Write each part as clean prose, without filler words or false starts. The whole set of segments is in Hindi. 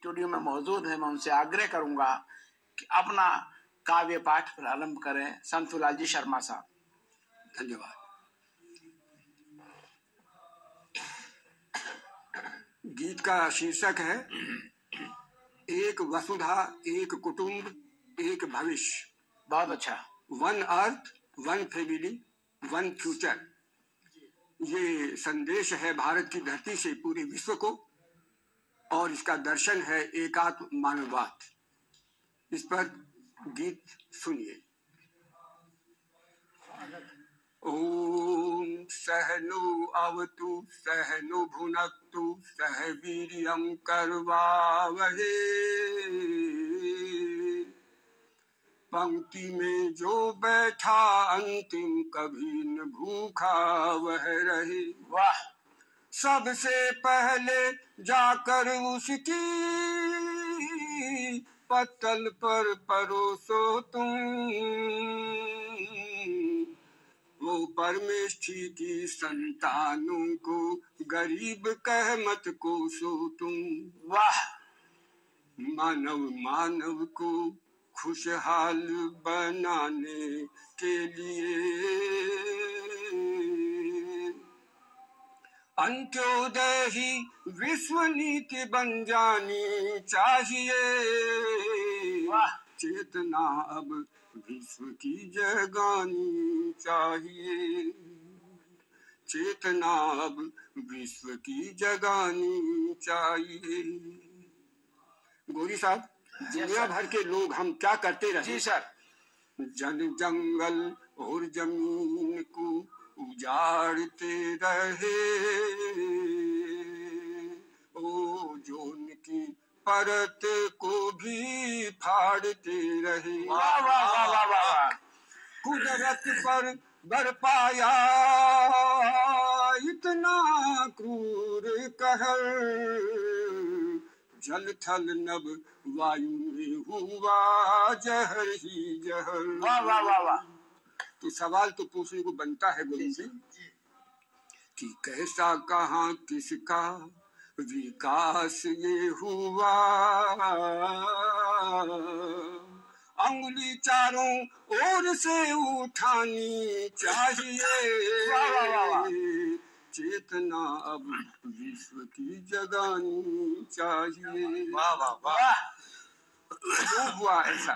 स्टूडियो में मौजूद हैं, मैं उनसे आग्रह करूंगा कि अपना काव्य पाठ प्रारंभ करें। संतुलाल जी शर्मा साहब। धन्यवाद। गीत का शीर्षक है एक वसुधा, एक कुटुंब, एक भविष्य। बहुत अच्छा। One earth, one family, one future. ये संदेश है भारत की धरती से पूरे विश्व को, और इसका दर्शन है एकात्म मानववाद। इस पर गीत सुनिए। ओम सहनु अवतु सहनु भुनक्तु सह वीर्यं करवावहे। पंक्ति में जो बैठा अंतिम कभी न भूखा वह रहे। वाह। सबसे पहले जाकर उसकी पत्तल पर परोसो तुम, वो परमेष्ठी की संतानों को गरीब कह मत कोसो तुम। वाह। मानव मानव को खुशहाल बनाने के लिए अंत्योदय ही विश्व नीति बन जानी चाहिए। वाह। चेतना अब विश्व की जगानी चाहिए। चेतना अब विश्व की जगानी चाहिए। गोरी साहब, दुनिया भर के लोग हम क्या करते रहे? जी सर। जन जंगल और जमीन को उजाड़ते रहे, ओजोन की परत को भी फाड़ते रहे। वाह वाह वाह वाह वाह। कुदरत पर बरपाया इतना क्रूर कहर, जल थल नभ वायु में हुआ जहर ही जहर। वाह वाह वाह वाह। तो सवाल तो पूछने को बनता है गुरु जी कि कैसा कहाँ किसका विकास ये हुआ। अंगुली चारों ओर से उठानी चाहिए। वाह वाह वाह वाह। चेतना अब विश्व की जगानी चाहिए। वाह वाह वाह। क्यों हुआ ऐसा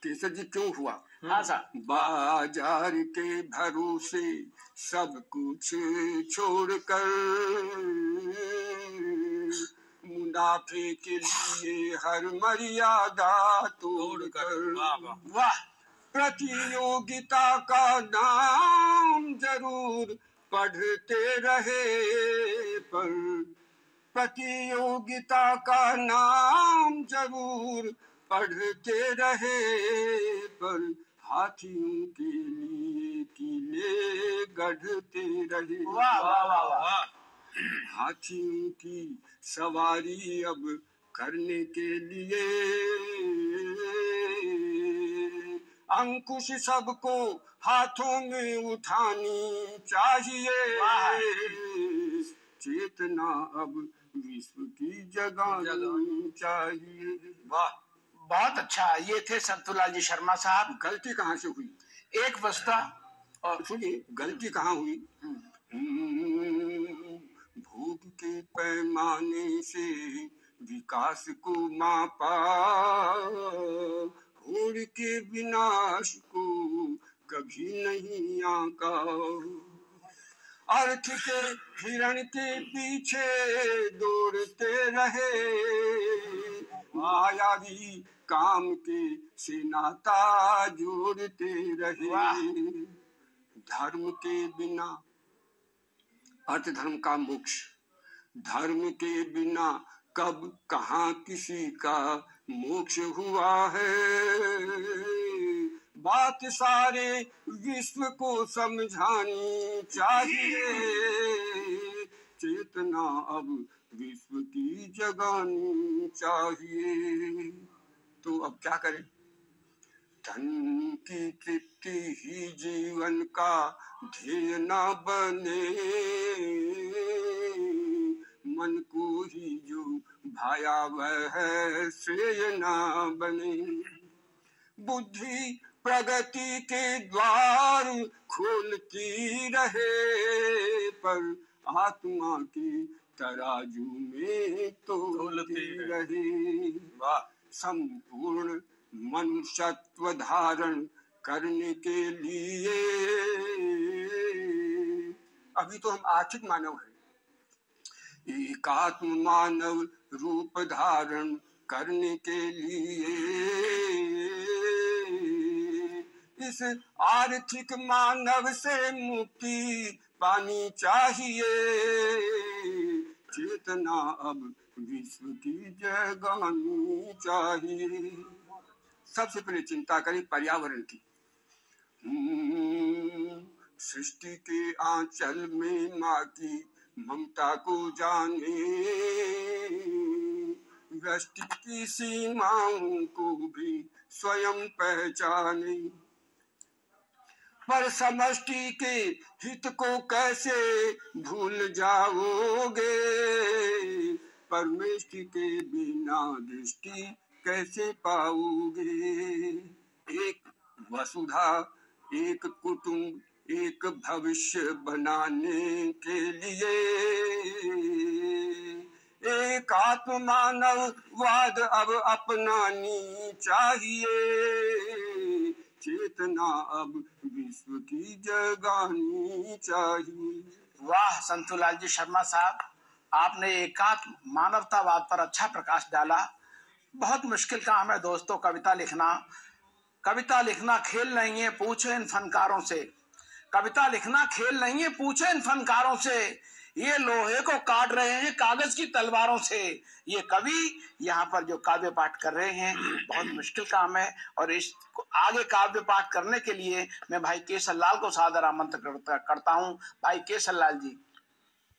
केसर जी, क्यों हुआ? हाँ सर। बाजार के भरोसे सब कुछ छोड़कर, मुनाफे के लिए हर मर्यादा तोड़कर, वाह, प्रतियोगिता का नाम जरूर पढ़ते रहे, पर प्रतियोगिता का नाम जरूर पढ़ते रहे, पर हाथियों के लिए किले गढ़ते रहे। वाह वाह वाह वाह। हाथियों की सवारी अब करने के लिए अंकुश सबको हाथों में उठानी चाहिए। चेतना अब विश्व की जगानी चाहिए। वाह, बहुत अच्छा। ये थे संतुलाल जी शर्मा साहब। गलती कहाँ से हुई? एक वस्ता और सुनिए, गलती कहाँ हुई? भोग के पैमाने से विकास को मापा, होड़ के विनाश को कभी नहीं आका। अर्थ के हिरण के पीछे दौड़ते रहे, मायावी काम के से नाता जोड़ते रहे। धर्म के बिना, अर्थ धर्म का मोक्ष, धर्म के बिना कब कहाँ किसी का मोक्ष हुआ है। बात सारे विश्व को समझानी चाहिए। चेतना अब विश्व की जगानी चाहिए। तो अब क्या करें? धन की तृप्ति ही जीवन का ध्येय न बने, मन को ही जो भयावह श्रेय ना बने। बुद्धि प्रगति के द्वार खोलती रहे, पर आत्मा की तराजू में तोलती रहे। संपूर्ण मनुष्यत्व धारण करने के लिए, अभी तो हम आर्थिक मानव हैं, एकात्म मानव रूप धारण करने के लिए इस आर्थिक मानव से मुक्ति पानी चाहिए। चेतना अब विश्व की जगानी चाहिए। सबसे पहले चिंता करें पर्यावरण की। सृष्टि के आंचल में माँ की ममता को जाने, व्यष्टि की सीमाओं को भी स्वयं पहचाने। पर समष्टि के हित को कैसे भूल जाओगे, परमेष्टि के बिना दृष्टि कैसे पाओगे। एक वसुधा, एक कुटुंब, एक भविष्य बनाने के लिए एक आत्म मानववाद अब अपनानी चाहिए। चेतना अब विश्व की जगानी चाहिए। वाह संतुलाल जी शर्मा साहब, आपने एकात्म मानवतावाद पर अच्छा प्रकाश डाला। बहुत मुश्किल काम है दोस्तों कविता लिखना। कविता लिखना खेल नहीं है, पूछो इन फनकारों से। कविता लिखना खेल नहीं है, पूछो इन फनकारों से। ये लोहे को काट रहे हैं कागज की तलवारों से। ये कवि यहाँ पर जो काव्य पाठ कर रहे हैं बहुत मुश्किल काम है, और इस आगे काव्य पाठ करने के लिए मैं भाई केसर लाल को सादर आमंत्रित करता हूँ। भाई केसर लाल जी।